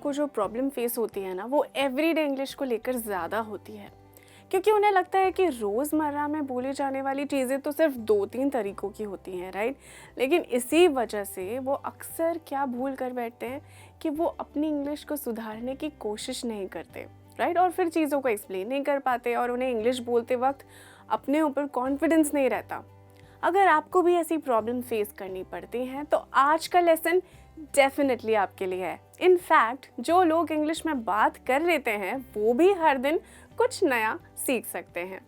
को जो problem face होती है ना, वो एवरीडे इंग्लिश को लेकर ज़्यादा होती है, क्योंकि उन्हें लगता है कि रोज़मर्रा में बोली जाने वाली चीज़ें तो सिर्फ 2-3 तरीक़ों की होती हैं, राइट। लेकिन इसी वजह से वो अक्सर क्या भूल कर बैठते हैं कि वो अपनी इंग्लिश को सुधारने की कोशिश नहीं करते, राइट। और फिर चीज़ों को एक्सप्लेन नहीं कर पाते और उन्हें इंग्लिश बोलते वक्त अपने ऊपर कॉन्फिडेंस नहीं रहता। अगर आपको भी ऐसी प्रॉब्लम फेस करनी पड़ती है तो आज का लेसन डेफिनेटली आपके लिए है। इनफैक्ट जो लोग इंग्लिश में बात कर लेते हैं वो भी हर दिन कुछ नया सीख सकते हैं।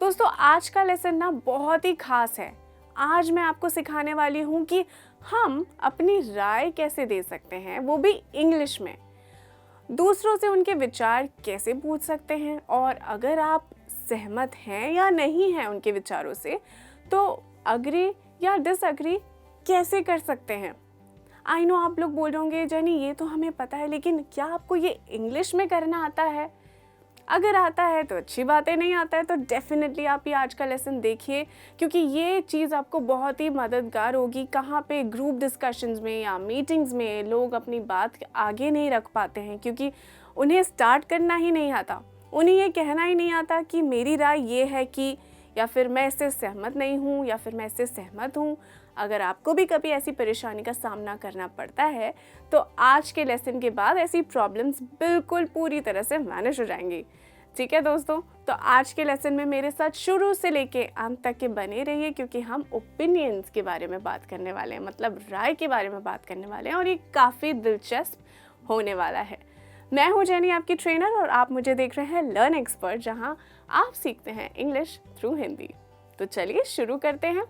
दोस्तों, आज का लेसन ना बहुत ही खास है। आज मैं आपको सिखाने वाली हूँ कि हम अपनी राय कैसे दे सकते हैं, वो भी इंग्लिश में। दूसरों से उनके विचार कैसे पूछ सकते हैं, और अगर आप सहमत हैं या नहीं हैं उनके विचारों से तो अग्री या डिसअग्री कैसे कर सकते हैं। आई नो आप लोग बोल रहे होंगे जानी ये तो हमें पता है, लेकिन क्या आपको ये इंग्लिश में करना आता है? अगर आता है तो अच्छी बात है, नहीं आता है तो डेफिनेटली आप ये आज का लेसन देखिए, क्योंकि ये चीज़ आपको बहुत ही मददगार होगी। कहाँ पे ग्रुप डिस्कशंस में या मीटिंग्स में लोग अपनी बात आगे नहीं रख पाते हैं क्योंकि उन्हें स्टार्ट करना ही नहीं आता, उन्हें ये कहना ही नहीं आता कि मेरी राय ये है कि, या फिर मैं इससे सहमत नहीं हूँ, या फिर मैं इससे सहमत हूँ। अगर आपको भी कभी ऐसी परेशानी का सामना करना पड़ता है तो आज के लेसन के बाद ऐसी प्रॉब्लम्स बिल्कुल पूरी तरह से मैनेज हो जाएंगी। ठीक है दोस्तों, तो आज के लेसन में मेरे साथ शुरू से लेके अंत तक के बने रहिए, क्योंकि हम ओपिनियंस के बारे में बात करने वाले हैं, मतलब राय के बारे में बात करने वाले हैं, और ये काफ़ी दिलचस्प होने वाला है। मैं हूँ जेनी, आपकी ट्रेनर, और आप मुझे देख रहे हैं लर्न एक्सपर्ट, जहाँ आप सीखते हैं इंग्लिश थ्रू हिंदी। तो चलिए शुरू करते हैं।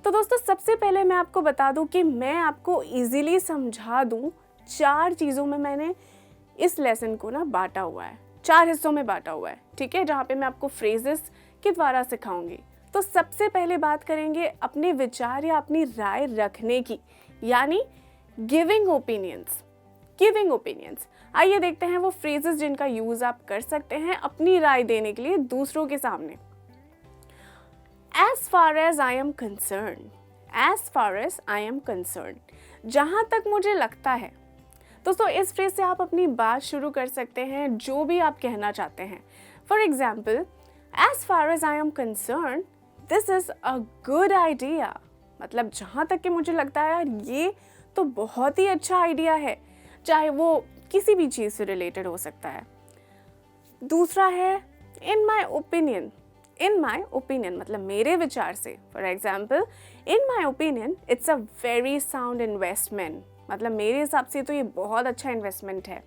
तो दोस्तों, सबसे पहले मैं आपको बता दूं कि मैं आपको इजीली समझा दूं 4 चीज़ों में मैंने इस लेसन को ना बांटा हुआ है, 4 हिस्सों में बांटा हुआ है, ठीक है, जहाँ पे मैं आपको फ्रेजेस के द्वारा सिखाऊंगी। तो सबसे पहले बात करेंगे अपने विचार या अपनी राय रखने की, यानी गिविंग ओपिनियंस। गिविंग ओपिनियंस, आइए देखते हैं वो फ्रेजेस जिनका यूज आप कर सकते हैं अपनी राय देने के लिए दूसरों के सामने। As far as I am concerned, as far as I am concerned, जहाँ तक मुझे लगता है। दोस्तों, इस फ्रेज से आप अपनी बात शुरू कर सकते हैं, जो भी आप कहना चाहते हैं। For example, as far as I am concerned, this is a good idea, मतलब जहाँ तक कि मुझे लगता है यार ये तो बहुत ही अच्छा आइडिया है, चाहे वो किसी भी चीज़ से रिलेटेड हो सकता है। दूसरा है in my opinion, in my opinion मतलब मेरे विचार से। For example, in my opinion it's a very sound investment, मतलब मेरे हिसाब से तो ये बहुत अच्छा इन्वेस्टमेंट है।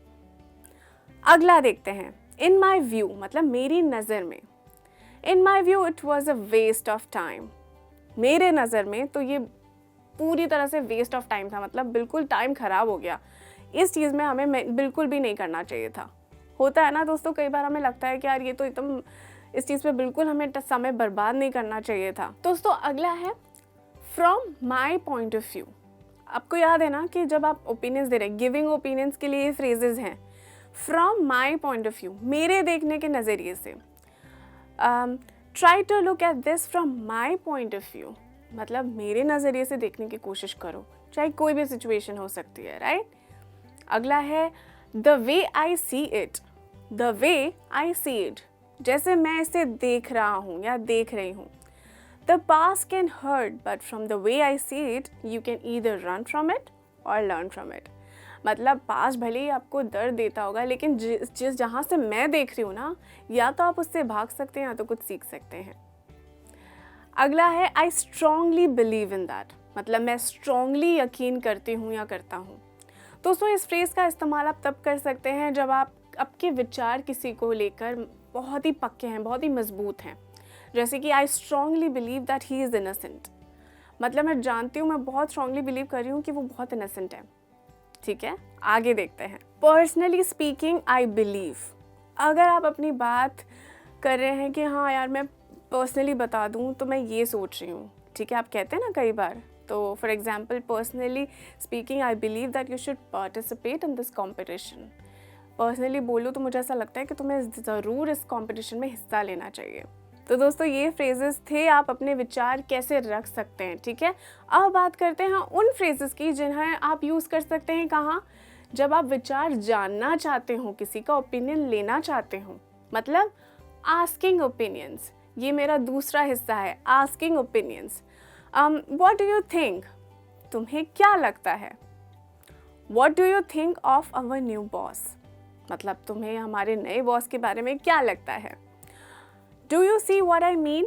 अगला देखते हैं, इन माई व्यू मतलब मेरी नज़र में। In my view it was a waste of time, मेरे नज़र में तो ये पूरी तरह से वेस्ट ऑफ टाइम था, मतलब बिल्कुल टाइम ख़राब हो गया, इस चीज़ में हमें बिल्कुल भी नहीं करना चाहिए था। होता है ना दोस्तों, कई बार हमें लगता है कि यार ये तो एकदम, इस चीज़ पे बिल्कुल हमें समय बर्बाद नहीं करना चाहिए था। दोस्तों, अगला है from my point of view. आपको याद है ना कि जब आप ओपिनियंस दे रहे हैं, गिविंग ओपिनियंस के लिए ये फ्रेजेस हैं। From my point of view, मेरे देखने के नज़रिए से। Try to look at this from my point of view, मतलब मेरे नज़रिए से देखने की कोशिश करो, चाहे कोई भी सिचुएशन हो सकती है, राइट। अगला है the way I see it, the way I see it, जैसे मैं इसे देख रहा हूँ या देख रही हूँ। The past can hurt but from the way I see it you can either run from it or learn from it, मतलब पास्ट भले ही आपको दर्द देता होगा, लेकिन जिस जहाँ से मैं देख रही हूँ ना, या तो आप उससे भाग सकते हैं या तो कुछ सीख सकते हैं। अगला है I strongly believe in that, मतलब मैं स्ट्रांगली यकीन करती हूँ या करता हूँ। दोस्तों, इस फ्रेज़ का इस्तेमाल आप तब कर सकते हैं जब आप आपके विचार किसी को लेकर बहुत ही पक्के हैं, बहुत ही मजबूत हैं। जैसे कि I strongly believe that he is innocent, मतलब मैं जानती हूँ, मैं बहुत स्ट्रांगली बिलीव कर रही हूँ कि वो बहुत इनोसेंट है। ठीक है, आगे देखते हैं। पर्सनली स्पीकिंग आई बिलीव, अगर आप अपनी बात कर रहे हैं कि हाँ यार मैं पर्सनली बता दूँ तो मैं ये सोच रही हूँ, ठीक है, आप कहते हैं ना कई बार। तो for example, personally speaking I believe that you should participate in this competition. Personally बोलूँ तो मुझे ऐसा लगता है कि तुम्हें ज़रूर इस कंपटीशन में हिस्सा लेना चाहिए। तो दोस्तों, ये फ्रेजेस थे आप अपने विचार कैसे रख सकते हैं, ठीक है। अब बात करते हैं उन फ्रेजेस की जिन्हें आप यूज़ कर सकते हैं कहाँ, जब आप विचार जानना चाहते हो, किसी का ओपिनियन लेना चाहते हो, मतलब आस्किंग ओपिनियंस, ये मेरा दूसरा हिस्सा है, asking opinions. What do you think, तुम्हें क्या लगता है? What do you think of our new boss, मतलब तुम्हें हमारे नए बॉस के बारे में क्या लगता है? Do you see what I mean,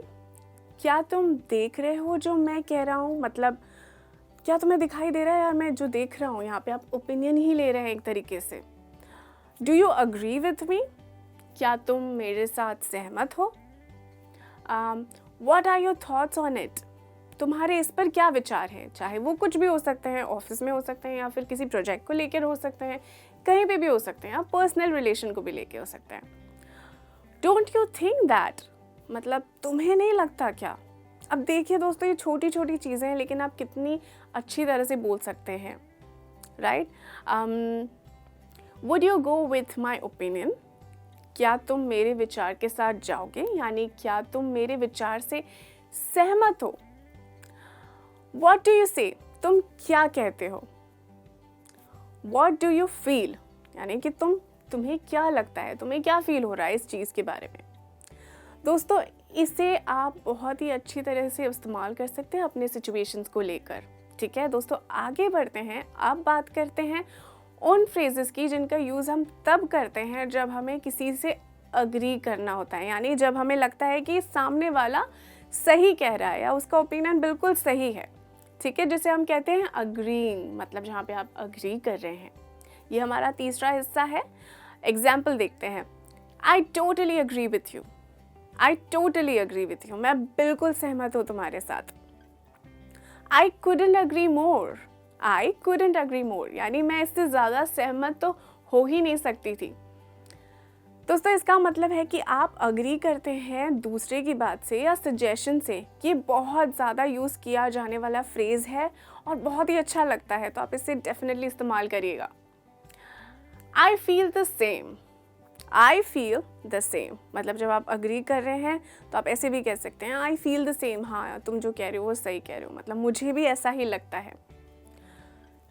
क्या तुम देख रहे हो जो मैं कह रहा हूँ, मतलब क्या तुम्हें दिखाई दे रहा है यार मैं जो देख रहा हूँ? यहाँ पे आप ओपिनियन ही ले रहे हैं एक तरीके से। Do you agree with me, क्या तुम मेरे साथ सहमत हो? What are your thoughts on it, तुम्हारे इस पर क्या विचार हैं? चाहे वो कुछ भी हो सकते हैं, ऑफिस में हो सकते हैं या फिर किसी प्रोजेक्ट को लेकर हो सकते हैं, कहीं पे भी हो सकते हैं, आप पर्सनल रिलेशन को भी लेके हो सकते हैं। डोंट यू थिंक दैट, मतलब तुम्हें नहीं लगता क्या? अब देखिए दोस्तों, ये छोटी छोटी चीज़ें हैं लेकिन आप कितनी अच्छी तरह से बोल सकते हैं, right? Would you go with my opinion, क्या तुम मेरे विचार के साथ जाओगे, यानी क्या तुम मेरे विचार से सहमत हो? What do you say, तुम क्या कहते हो? What do you feel, यानी कि तुम्हें क्या लगता है, तुम्हें क्या फील हो रहा है इस चीज़ के बारे में? दोस्तों, इसे आप बहुत ही अच्छी तरह से इस्तेमाल कर सकते हैं अपने सिचुएशंस को लेकर, ठीक है दोस्तों? आगे बढ़ते हैं, अब बात करते हैं उन फ्रेजेस की जिनका यूज़ हम तब करते हैं जब हमें किसी से अग्री करना होता है, यानी जब हमें लगता है कि सामने वाला सही कह रहा है या उसका ओपिनियन बिल्कुल सही है, ठीक है, जिसे हम कहते हैं अग्रीइंग, मतलब जहाँ पे आप अग्री कर रहे हैं। ये हमारा तीसरा हिस्सा है। एग्जाम्पल देखते हैं। I totally agree with you, I totally agree with you, मैं बिल्कुल सहमत हूँ तुम्हारे साथ। I couldn't agree more, I couldn't agree मोर, यानी मैं इससे ज़्यादा सहमत तो हो ही नहीं सकती थी। दोस्तों, इसका मतलब है कि आप अग्री करते हैं दूसरे की बात से या सजेशन से। ये बहुत ज़्यादा यूज़ किया जाने वाला फ्रेज़ है और बहुत ही अच्छा लगता है, तो आप इसे डेफिनेटली इस्तेमाल करिएगा। I feel the same, I feel the same, मतलब जब आप अग्री कर रहे हैं तो आप ऐसे भी कह सकते हैं आई फील द सेम, हाँ तुम जो कह रहे हो वो सही कह रहे हो, मतलब मुझे भी ऐसा ही लगता है।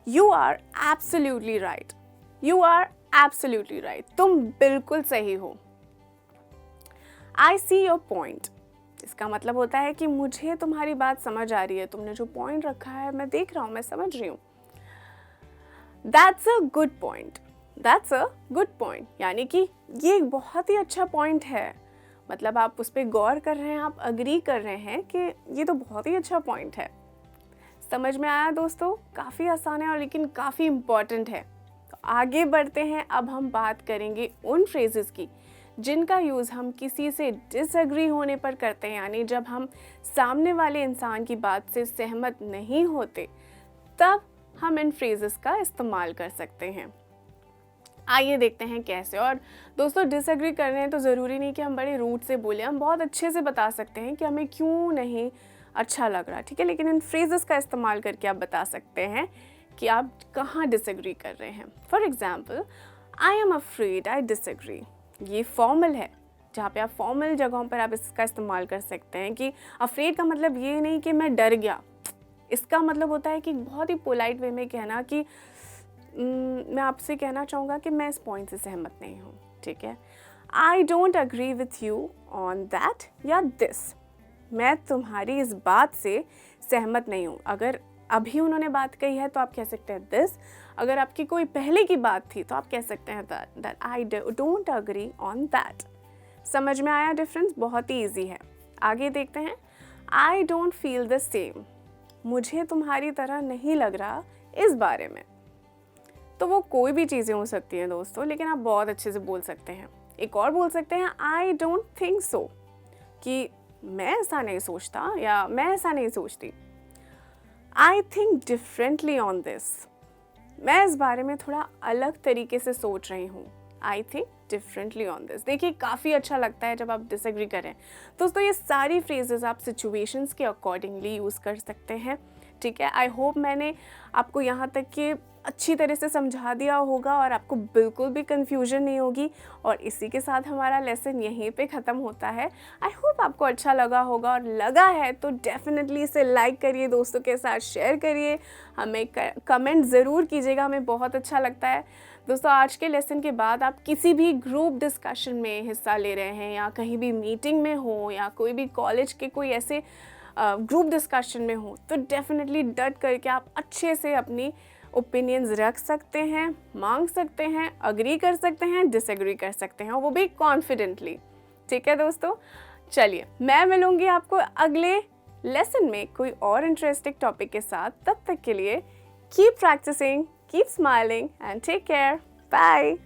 You are absolutely right, you are absolutely right, तुम बिल्कुल सही हो। आई सी योर पॉइंट, इसका मतलब होता है कि मुझे तुम्हारी बात समझ आ रही है, तुमने जो पॉइंट रखा है मैं देख रहा हूँ, मैं समझ रही हूँ। That's a good point, that's a good point, यानी कि ये एक बहुत ही अच्छा पॉइंट है, मतलब आप उस पर गौर कर रहे हैं, आप अग्री कर रहे हैं कि ये तो बहुत ही अच्छा पॉइंट है। समझ में आया दोस्तों? काफ़ी आसान है और लेकिन काफ़ी इम्पॉर्टेंट है। तो आगे बढ़ते हैं, अब हम बात करेंगे उन फ्रेजेस की जिनका यूज़ हम किसी से डिसएग्री होने पर करते हैं, यानी जब हम सामने वाले इंसान की बात से सहमत नहीं होते, तब हम इन फ्रेजेस का इस्तेमाल कर सकते हैं। आइए देखते हैं कैसे। और दोस्तों, डिसएग्री कर रहे हैं तो ज़रूरी नहीं कि हम बड़े रूट से बोले, हम बहुत अच्छे से बता सकते हैं कि हमें क्यों नहीं अच्छा लग रहा, ठीक है, लेकिन इन फ्रेजेस का इस्तेमाल करके आप बता सकते हैं कि आप कहाँ डिसएग्री कर रहे हैं। For example, I am afraid I disagree, ये फॉर्मल है, जहाँ पे आप फॉर्मल जगहों पर आप इसका इस्तेमाल कर सकते हैं कि अफ्रेड का मतलब ये नहीं कि मैं डर गया, इसका मतलब होता है कि बहुत ही पोलाइट वे में कहना कि मैं आपसे कहना चाहूँगा कि मैं इस पॉइंट से सहमत नहीं हूँ, ठीक है। I don't agree with you on that या दिस, मैं तुम्हारी इस बात से सहमत नहीं हूँ। अगर अभी उन्होंने बात कही है तो आप कह सकते हैं दिस, अगर आपकी कोई पहले की बात थी तो आप कह सकते हैं that I don't agree on that. समझ में आया डिफरेंस? बहुत ही ईजी है। आगे देखते हैं। I don't feel the same, मुझे तुम्हारी तरह नहीं लग रहा इस बारे में। तो वो कोई भी चीज़ें हो सकती हैं दोस्तों, लेकिन आप बहुत अच्छे से बोल सकते हैं। एक और बोल सकते हैं आई डोंट थिंक सो, कि मैं ऐसा नहीं सोचता या मैं ऐसा नहीं सोचती। I think differently on this, मैं इस बारे में थोड़ा अलग तरीके से सोच रही हूँ। I think differently on this. देखिए, काफ़ी अच्छा लगता है जब आप डिसएग्री करें। दोस्तों, ये सारी फ्रेजेस आप सिचुएशंस के अकॉर्डिंगली यूज़ कर सकते हैं, ठीक है। आई होप मैंने आपको यहाँ तक के अच्छी तरह से समझा दिया होगा और आपको बिल्कुल भी कंफ्यूजन नहीं होगी। और इसी के साथ हमारा लेसन यहीं पे ख़त्म होता है। आई होप आपको अच्छा लगा होगा, और लगा है तो डेफिनेटली इसे लाइक करिए, दोस्तों के साथ शेयर करिए, हमें कमेंट ज़रूर कीजिएगा, हमें बहुत अच्छा लगता है। दोस्तों, आज के लेसन के बाद आप किसी भी ग्रुप डिस्कशन में हिस्सा ले रहे हैं, या कहीं भी मीटिंग में हो, या कोई भी कॉलेज के कोई ऐसे ग्रुप डिस्कशन में हो, तो डेफिनेटली डट करके आप अच्छे से अपनी ओपिनियंस रख सकते हैं, मांग सकते हैं, अग्री कर सकते हैं, डिसएग्री कर सकते हैं, और वो भी कॉन्फिडेंटली। ठीक है दोस्तों, चलिए मैं मिलूंगी आपको अगले लेसन में कोई और इंटरेस्टिंग टॉपिक के साथ। तब तक के लिए keep practising, keep smiling and take care. Bye.